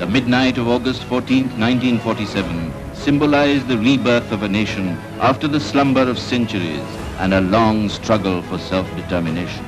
The midnight of August 14, 1947, symbolized the rebirth of a nation after the slumber of centuries and a long struggle for self-determination.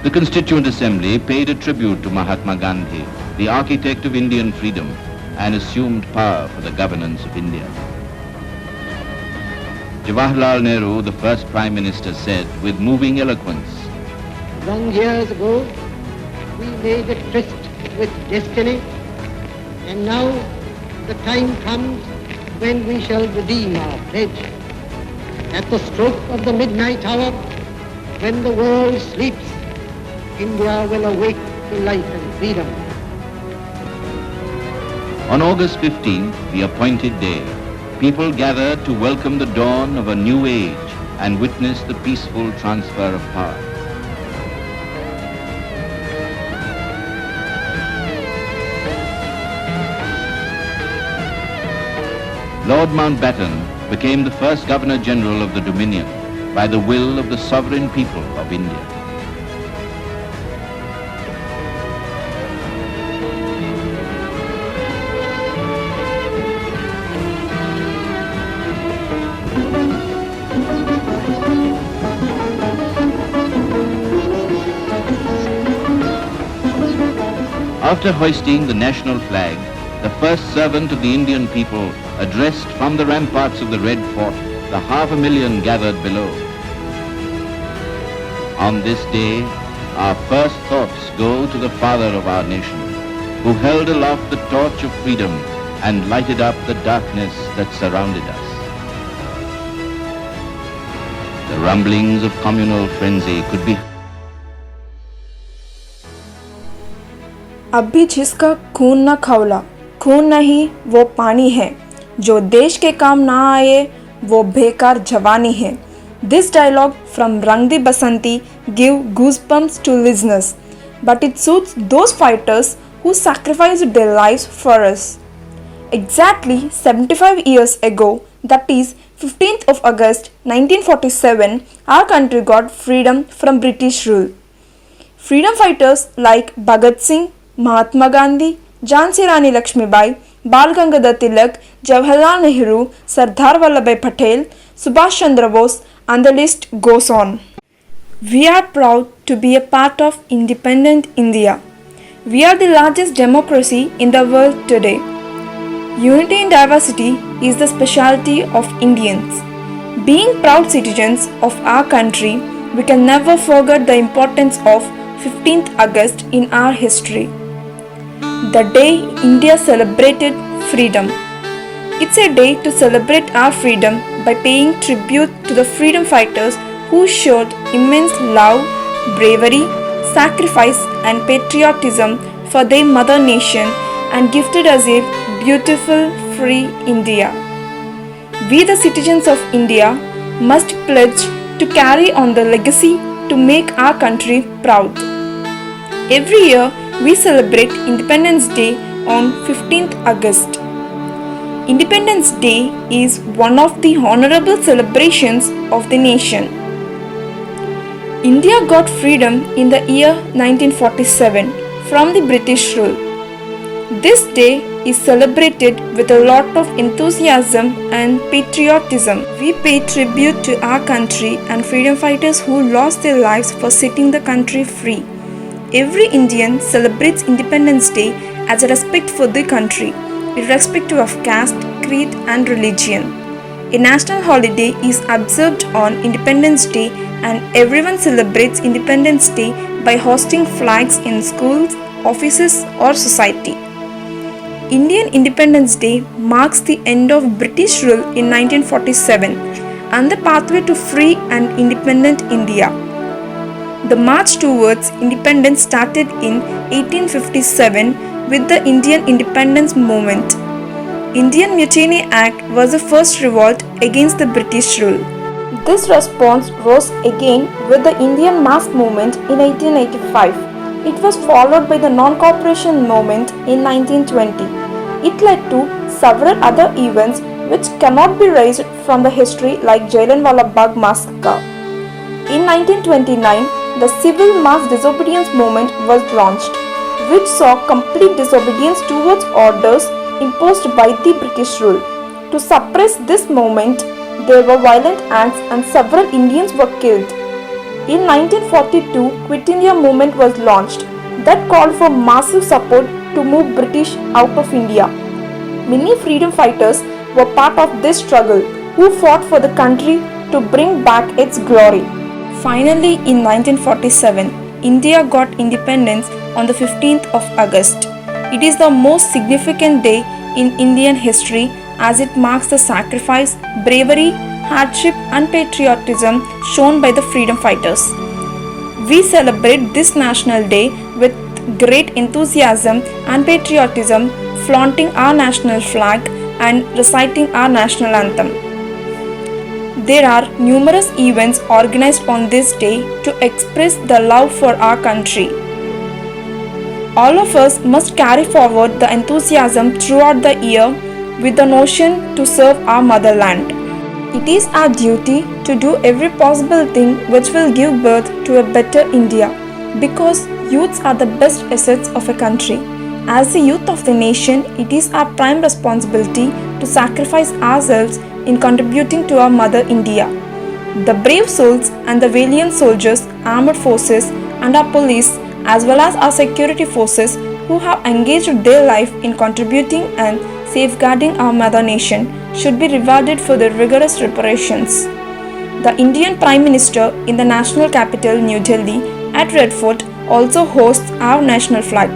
The Constituent Assembly paid a tribute to Mahatma Gandhi, the architect of Indian freedom, and assumed power for the governance of India. Jawaharlal Nehru, the first Prime Minister, said with moving eloquence, "Long years ago, we made a tryst with destiny, and now the time comes when we shall redeem our pledge. At the stroke of the midnight hour, when the world sleeps, India will awake to life and freedom." On August 15, the appointed day, people gathered to welcome the dawn of a new age and witness the peaceful transfer of power. Lord Mountbatten became the first Governor-General of the Dominion by the will of the sovereign people of India. After hoisting the national flag, the first servant of the Indian people addressed from the ramparts of the Red Fort the 500,000 gathered below. On this day, our first thoughts go to the father of our nation, who held aloft the torch of freedom and lighted up the darkness that surrounded us. The rumblings of communal frenzy could be अब भी जिसका खून न खौला, खून नहीं वो पानी है, जो देश के काम ना आए वो बेकार जवानी है. This dialogue from Rang the Basanti give goosebumps to listeners, but it suits those fighters who sacrificed their lives for us. Exactly 75 years ago, that is 15th of August 1947, our country got freedom from British rule. Freedom fighters like Bhagat Singh, Mahatma Gandhi, Jhansi Rani Lakshmibai, Bal Gangadhar Tilak, Jawaharlal Nehru, Sardar Vallabhbhai Patel, Subhash Chandra Bose, and the list goes on. We are proud to be a part of independent India. We are the largest democracy in the world today. Unity in diversity is the specialty of Indians. Being proud citizens of our country, we can never forget the importance of 15th August in our history. The day India celebrated freedom. It's a day to celebrate our freedom by paying tribute to the freedom fighters who showed immense love, bravery, sacrifice and patriotism for their mother nation and gifted us a beautiful, free India. We the citizens of India must pledge to carry on the legacy to make our country proud. Every year we celebrate Independence Day on 15th August. Independence Day is one of the honorable celebrations of the nation. India got freedom in the year 1947 from the British rule. This day is celebrated with a lot of enthusiasm and patriotism. We pay tribute to our country and freedom fighters who lost their lives for setting the country free. Every Indian celebrates Independence Day as a respect for the country, irrespective of caste, creed and religion. A national holiday is observed on Independence Day and everyone celebrates Independence Day by hosting flags in schools, offices or society. Indian Independence Day marks the end of British rule in 1947 and the pathway to free and independent India. The march towards independence started in 1857 with the Indian independence movement. Indian Mutiny Act was the first revolt against the British rule. This response rose again with the Indian mass movement in 1885. It was followed by the non-cooperation movement in 1920. It led to several other events which cannot be raised from the history like Jallianwala Bagh massacre. In 1929, the civil mass disobedience movement was launched, which saw complete disobedience towards orders imposed by the British rule. To suppress this movement, there were violent acts and several Indians were killed. In 1942, Quit India movement was launched that called for massive support to move British out of India. Many freedom fighters were part of this struggle who fought for the country to bring back its glory. Finally, in 1947, India got independence on the 15th of August. It is the most significant day in Indian history as it marks the sacrifice, bravery, hardship and patriotism shown by the freedom fighters. We celebrate this national day with great enthusiasm and patriotism, flaunting our national flag and reciting our national anthem. There are numerous events organized on this day to express the love for our country. All of us must carry forward the enthusiasm throughout the year with the notion to serve our motherland. It is our duty to do every possible thing which will give birth to a better India, because youths are the best assets of a country. As the youth of the nation, it is our prime responsibility to sacrifice ourselves in contributing to our mother India. The brave souls and the valiant soldiers, armed forces and our police as well as our security forces who have engaged their life in contributing and safeguarding our mother nation should be rewarded for their rigorous reparations. The Indian Prime Minister in the national capital New Delhi at Red Fort also hosts our national flag.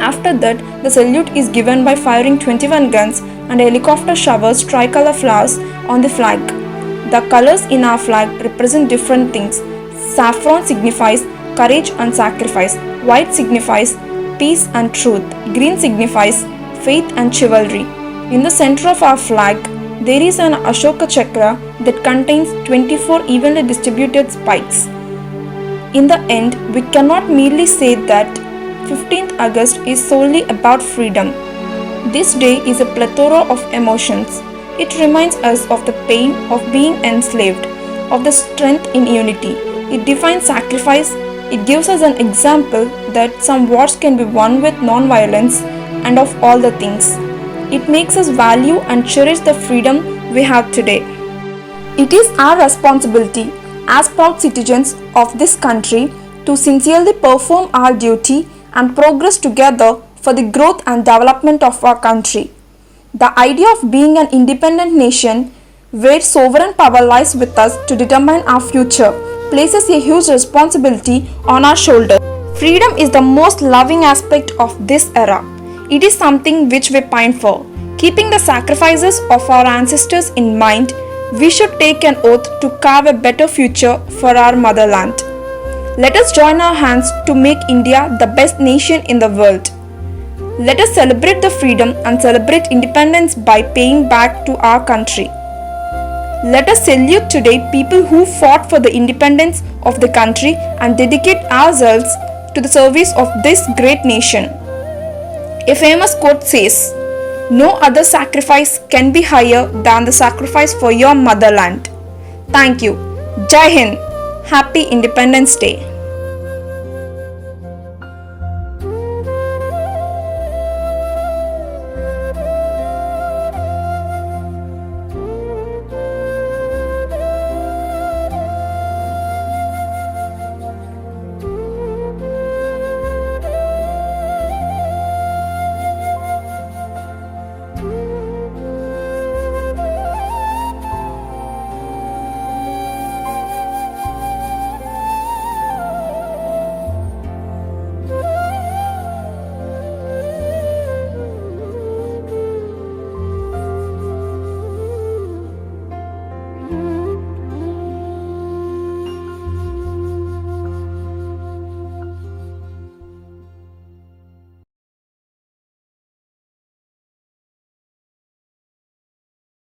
After that, the salute is given by firing 21 guns and a helicopter showers tricolour flowers on the flag. The colors in our flag represent different things. Saffron signifies courage and sacrifice. White signifies peace and truth. Green signifies faith and chivalry. In the center of our flag, there is an Ashoka Chakra that contains 24 evenly distributed spikes. In the end, we cannot merely say that 15th August is solely about freedom. This day is a plethora of emotions. It reminds us of the pain of being enslaved, of the strength in unity. It defines sacrifice. It gives us an example that some wars can be won with non-violence and of all the things. It makes us value and cherish the freedom we have today. It is our responsibility as proud citizens of this country to sincerely perform our duty and progress together for the growth and development of our country. The idea of being an independent nation where sovereign power lies with us to determine our future places a huge responsibility on our shoulders. Freedom is the most loving aspect of this era. It is something which we pine for. Keeping the sacrifices of our ancestors in mind, we should take an oath to carve a better future for our motherland. Let us join our hands to make India the best nation in the world. Let us celebrate the freedom and celebrate independence by paying back to our country. Let us salute today people who fought for the independence of the country and dedicate ourselves to the service of this great nation. A famous quote says, "No other sacrifice can be higher than the sacrifice for your motherland." Thank you. Jai Hind. Happy Independence Day.